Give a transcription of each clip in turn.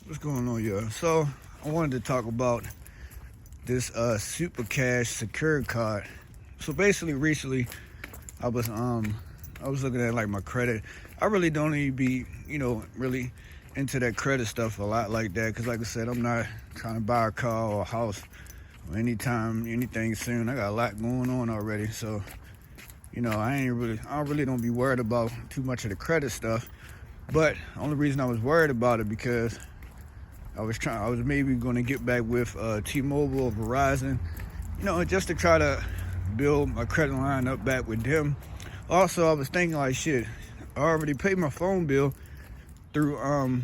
What's going on, y'all? So I wanted to talk about this Supercash secured card. So basically, recently I was looking at like my credit. I really don't even be really into that credit stuff a lot like that, because like I said, I'm not trying to buy a car or a house or anything soon. I got a lot going on already, so I really don't be worried about too much of the credit stuff. But the only reason I was worried about it because I was maybe going to get back with T-Mobile or Verizon, just to try to build my credit line up back with them. Also, I was thinking like, shit, I already paid my phone bill through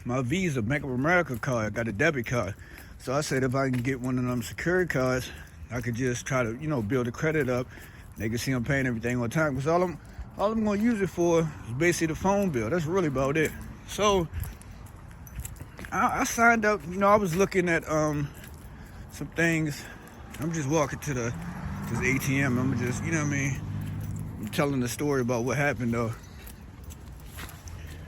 my Visa Bank of America card. I got a debit card. So I said if I can get one of them secured cards, I could just try to, build the credit up. They can see I'm paying everything on time. Because all I'm going to use it for is basically the phone bill. That's really about it. So I signed up. I was looking at some things. I'm just walking to this ATM. I'm just, I'm telling the story about what happened though.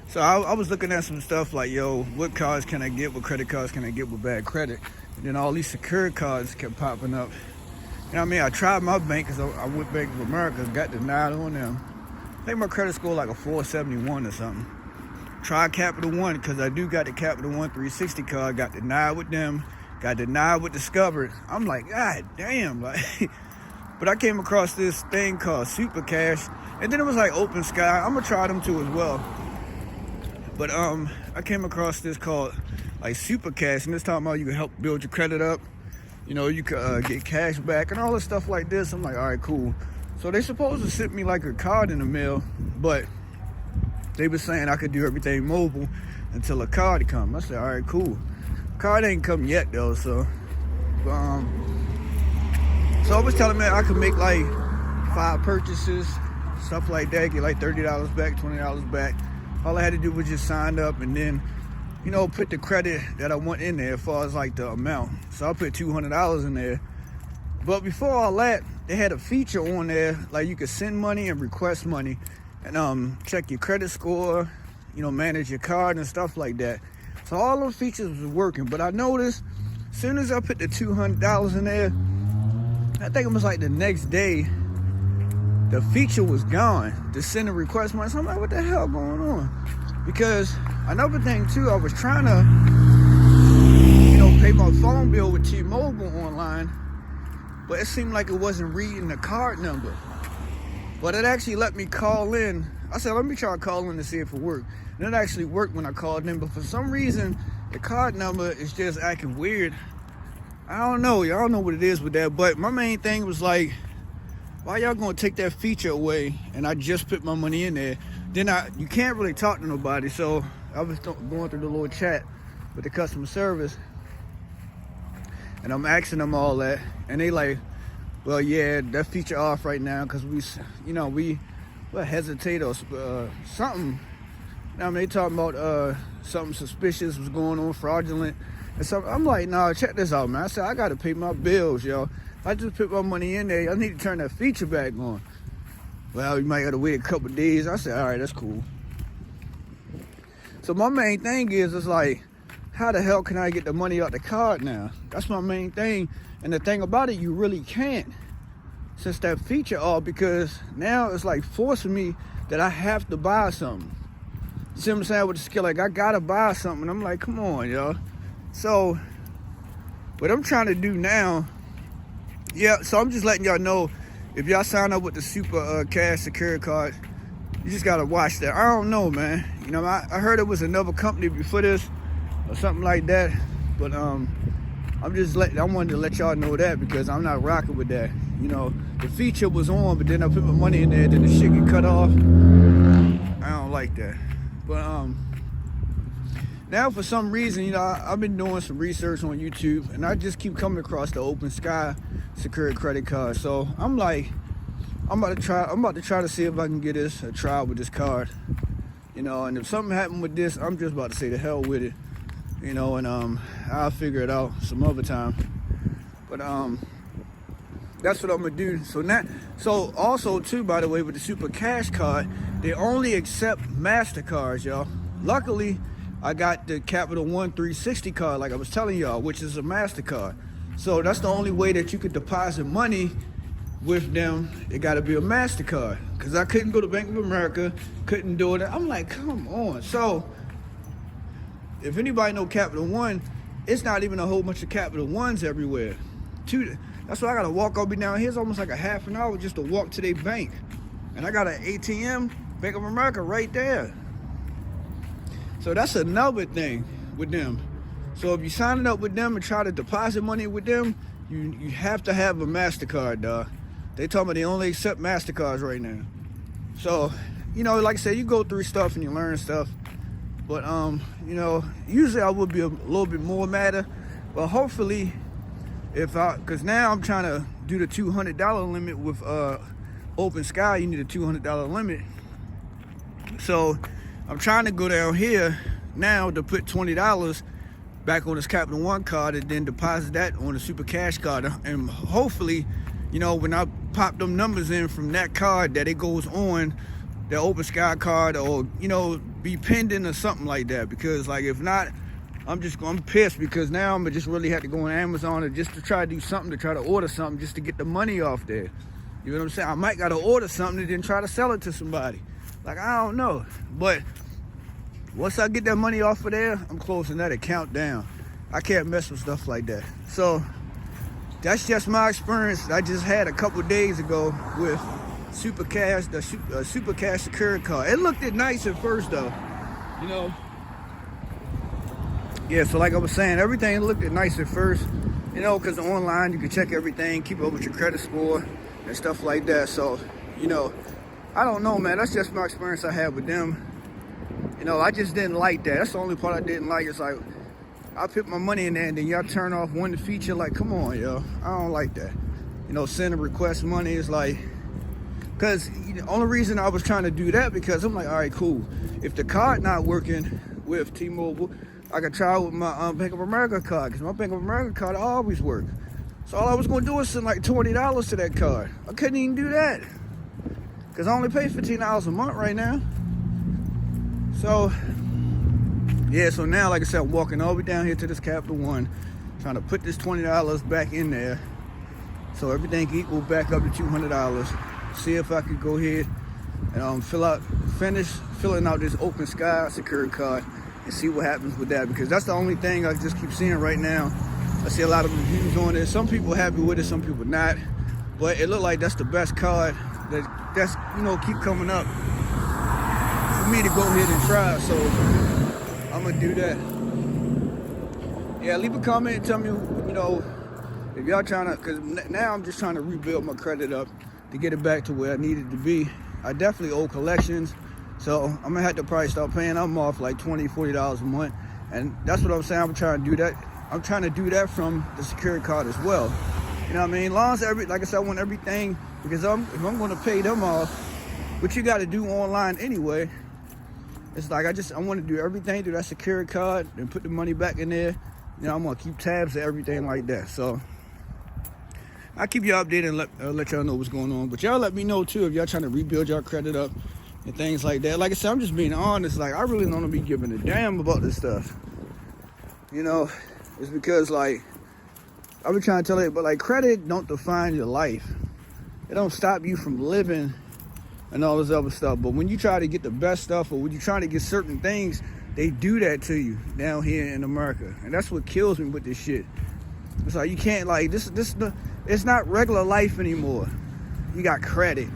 So I was looking at some stuff like, what cards can I get? What credit cards can I get with bad credit? And then all these secured cards kept popping up. I tried my bank because I went Bank of America, got denied on them. I think my credit score like a 471 or something. Tried Capital One because I do got the Capital One 360 card. Got denied with them. Got denied with Discover. I'm like, God damn, like. But I came across this thing called Supercash, and then it was like Open Sky. I'm gonna try them too as well. But I came across this called like Supercash, and this talking about you can help build your credit up. You could get cash back and all this stuff like this. I'm like, all right, cool. So they supposed to send me like a card in the mail, but they were saying I could do everything mobile until a card come. I said, all right, cool. Card ain't come yet though, so I was telling me I could make like 5 purchases, stuff like that, get like $30 back, $20 back. All I had to do was just sign up and then, put the credit that I want in there as far as like the amount. So I put $200 in there. But before all that, they had a feature on there, like you could send money and request money and check your credit score, manage your card and stuff like that. So all those features was working. But I noticed as soon as I put the $200 in there, I think it was like the next day, the feature was gone to send a request money. So I'm like, what the hell going on? Because another thing too, I was trying to, pay my phone bill with T-Mobile online, but it seemed like it wasn't reading the card number. But it actually let me call in. I said, let me try to call in to see if it worked. And it actually worked when I called in, but for some reason, the card number is just acting weird. I don't know, y'all know what it is with that, but my main thing was like, why y'all gonna take that feature away and I just put my money in there? Then you can't really talk to nobody, so I was going through the little chat with the customer service, and I'm asking them all that, and they like, well, yeah, that feature off right now because we hesitate or something. They talking about something suspicious was going on, fraudulent, and so I'm like, nah, check this out, man. I said I gotta pay my bills, yo. I just put my money in there. I need to turn that feature back on. Well, you might gotta wait a couple days. I said, all right, that's cool. So my main thing is like, how the hell can I get the money out the card now? That's my main thing. And the thing about it, you really can't since that feature off, because now it's like forcing me that I have to buy something. See what I'm saying with the skill? Like I gotta buy something. And I'm like, come on, y'all. So what I'm trying to do now, so I'm just letting y'all know, if y'all sign up with the Supercash secured card, you just gotta watch that. I don't know, man. I heard it was another company before this or something like that, but I wanted to let y'all know that because I'm not rocking with that. The feature was on, but then I put my money in there, then the shit get cut off. I don't like that. But now for some reason, I've been doing some research on YouTube, and I just keep coming across the Open Sky secured credit card. So I'm like, I'm about to try to see if I can get a trial with this card. And if something happened with this, I'm just about to say the hell with it. And I'll figure it out some other time. But that's what I'm gonna do. So also too, by the way, with the Supercash card, they only accept MasterCards, y'all. Luckily, I got the Capital One 360 card, like I was telling y'all, which is a MasterCard. So that's the only way that you could deposit money with them. It got to be a MasterCard, because I couldn't go to Bank of America, couldn't do it. I'm like, come on. So if anybody know Capital One, it's not even a whole bunch of Capital Ones everywhere. That's why I got to walk over down here. It's almost like a half an hour just to walk to their bank. And I got an ATM, Bank of America, right there. So that's another thing with them. So if you're signing up with them and try to deposit money with them, you have to have a MasterCard, dog. They told me they only accept MasterCards right now. So, you know, like I said, you go through stuff and you learn stuff. But, you know, usually I would be a little bit more madder. But hopefully, because now I'm trying to do the $200 limit with Open Sky. You need a $200 limit. So I'm trying to go down here now to put $20 back on this Capital One card and then deposit that on the Supercash card. And hopefully, you know, when I pop them numbers in from that card, that it goes on the Open Sky card, or, you know, be pending or something like that. Because, like, if not, I'm pissed, because now I'm just really have to go on Amazon and just to try to do something, to try to order something just to get the money off there. You know what I'm saying? I might got to order something and then try to sell it to somebody. Like, I don't know. But once I get that money off of there, I'm closing that account down. I can't mess with stuff like that. So that's just my experience I just had a couple days ago with Supercash, the Supercash secured card. It looked nice at first, though. You know? Yeah, so like I was saying, everything looked nice at first. You know, because online you can check everything, keep up with your credit score and stuff like that. So, you know, I don't know, man. That's just my experience I had with them. You know, I just didn't like that. That's the only part I didn't like. It's like, I put my money in there and then y'all turn off one feature. Like, come on, yo. I don't like that. You know, send a request money is like, because the only reason I was trying to do that, because I'm like, all right, cool. If the card not working with T-Mobile, I could try with my Bank of America card, because my Bank of America card always work. So all I was going to do was send like $20 to that card. I couldn't even do that, because I only pay $15 a month right now. So, yeah, so now, like I said, I'm walking all the way down here to this Capital One, trying to put this $20 back in there, so everything can equal back up to $200. See if I could go ahead and finish filling out this Open Sky secured card and see what happens with that, because that's the only thing I just keep seeing right now. I see a lot of reviews on it. Some people happy with it, some people not, but it looked like that's the best card that's you know, keep coming up for me to go ahead and try. So I'm gonna do that. Yeah, leave a comment and tell me, you know, if y'all trying to, because now I'm just trying to rebuild my credit up to get it back to where I needed to be. I definitely owe collections, so I'm gonna have to probably start paying them off like $20, $40 a month. And that's what I'm saying. I'm trying to do that. I'm trying to do that from the secured card as well. You know what I mean? As long as like I said, I want everything, because if I'm gonna pay them off, which you gotta do online anyway, it's like I want to do everything through that secured card and put the money back in there. You know, I'm gonna keep tabs of everything like that. So I'll keep you updated and let y'all know what's going on. But y'all let me know too if y'all trying to rebuild y'all credit up and things like that. Like I said, I'm just being honest. Like, I really don't be giving a damn about this stuff. You know, it's because, like, I've been trying to tell you, but like, credit don't define your life. It don't stop you from living and all this other stuff. But when you try to get the best stuff, or when you try to get certain things, they do that to you down here in America. And that's what kills me with this shit. It's like, you can't, like, it's not regular life anymore. You got credit.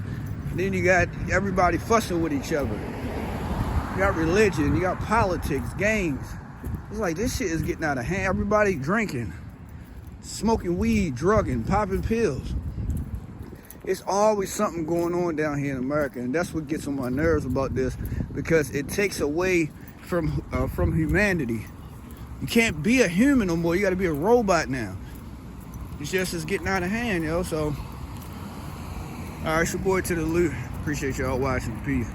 And then you got everybody fussing with each other. You got religion. You got politics, games. It's like, this shit is getting out of hand. Everybody drinking, smoking weed, drugging, popping pills. It's always something going on down here in America. And that's what gets on my nerves about this, because it takes away from humanity. You can't be a human no more. You got to be a robot now. It's getting out of hand, yo. So, all right, it's your boy to the Lute. Appreciate y'all watching. Peace.